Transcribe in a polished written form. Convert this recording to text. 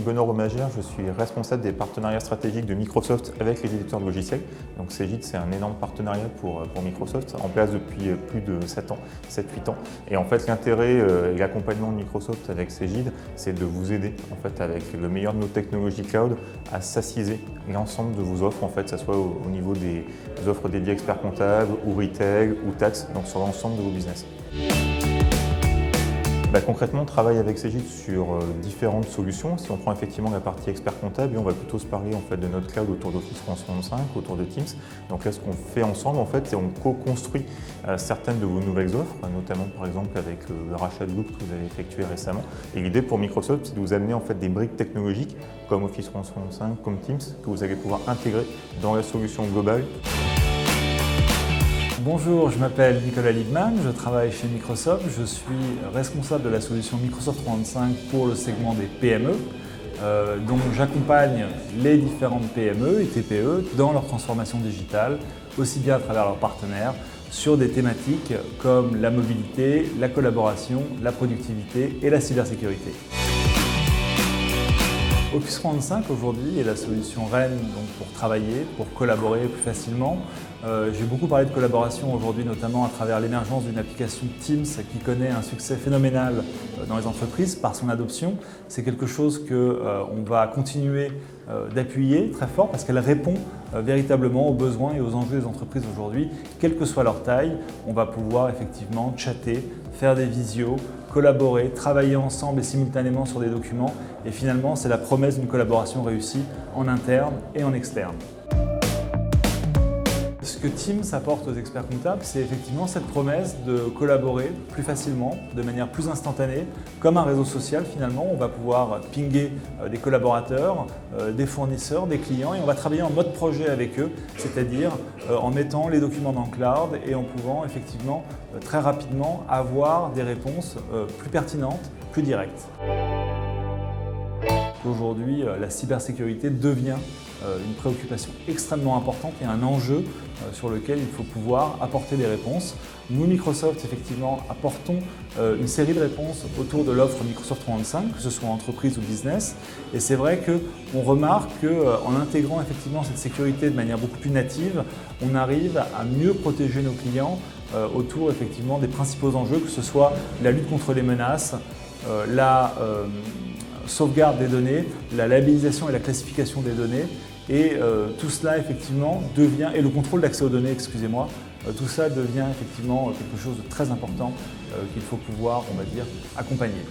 Benoît Romagère, je suis responsable des partenariats stratégiques de Microsoft avec les éditeurs de logiciels. Donc Cegid, c'est un énorme partenariat pour Microsoft, en place depuis plus de 7 ans, 7-8 ans. Et en fait, l'intérêt et l'accompagnement de Microsoft avec Cegid, c'est de vous aider en fait, avec le meilleur de nos technologies cloud à SaaSiser l'ensemble de vos offres, en fait, que ce soit au niveau des offres dédiées experts comptables ou retail ou taxes, donc sur l'ensemble de vos business. Concrètement, on travaille avec Cegid sur différentes solutions. Si on prend effectivement la partie expert comptable, on va plutôt se parler en fait, de notre cloud autour d'Office 365, autour de Teams. Donc là, ce qu'on fait ensemble, en fait, c'est qu'on co-construit certaines de vos nouvelles offres, notamment par exemple avec le rachat de Loop que vous avez effectué récemment. Et l'idée pour Microsoft, c'est de vous amener en fait, des briques technologiques comme Office 365, comme Teams, que vous allez pouvoir intégrer dans la solution globale. Bonjour, je m'appelle Nicolas Liebman, je travaille chez Microsoft. Je suis responsable de la solution Microsoft 365 pour le segment des PME. Donc j'accompagne les différentes PME et TPE dans leur transformation digitale, aussi bien à travers leurs partenaires, sur des thématiques comme la mobilité, la collaboration, la productivité et la cybersécurité. Office 365 aujourd'hui est la solution reine donc, pour travailler, pour collaborer plus facilement. J'ai beaucoup parlé de collaboration aujourd'hui, notamment à travers l'émergence d'une application Teams qui connaît un succès phénoménal dans les entreprises par son adoption. C'est quelque chose qu'on va continuer d'appuyer très fort parce qu'elle répond véritablement aux besoins et aux enjeux des entreprises aujourd'hui, quelle que soit leur taille. On va pouvoir effectivement chatter, faire des visios, collaborer, travailler ensemble et simultanément sur des documents. Et finalement, c'est la promesse d'une collaboration réussie en interne et en externe. Ce que Teams apporte aux experts comptables, c'est effectivement cette promesse de collaborer plus facilement, de manière plus instantanée, comme un réseau social finalement. On va pouvoir pinguer des collaborateurs, des fournisseurs, des clients et on va travailler en mode projet avec eux, c'est-à-dire en mettant les documents dans le cloud et en pouvant effectivement très rapidement avoir des réponses plus pertinentes, plus directes. Aujourd'hui, la cybersécurité devient une préoccupation extrêmement importante et un enjeu sur lequel il faut pouvoir apporter des réponses. Nous, Microsoft, effectivement, apportons une série de réponses autour de l'offre Microsoft 365, que ce soit entreprise ou business. Et c'est vrai qu'on remarque qu'en intégrant effectivement cette sécurité de manière beaucoup plus native, on arrive à mieux protéger nos clients autour effectivement des principaux enjeux, que ce soit la lutte contre les menaces, la sauvegarde des données, la labellisation et la classification des données et tout cela effectivement devient, et le contrôle d'accès aux données, excusez-moi, tout ça devient effectivement quelque chose de très important qu'il faut pouvoir, on va dire, accompagner.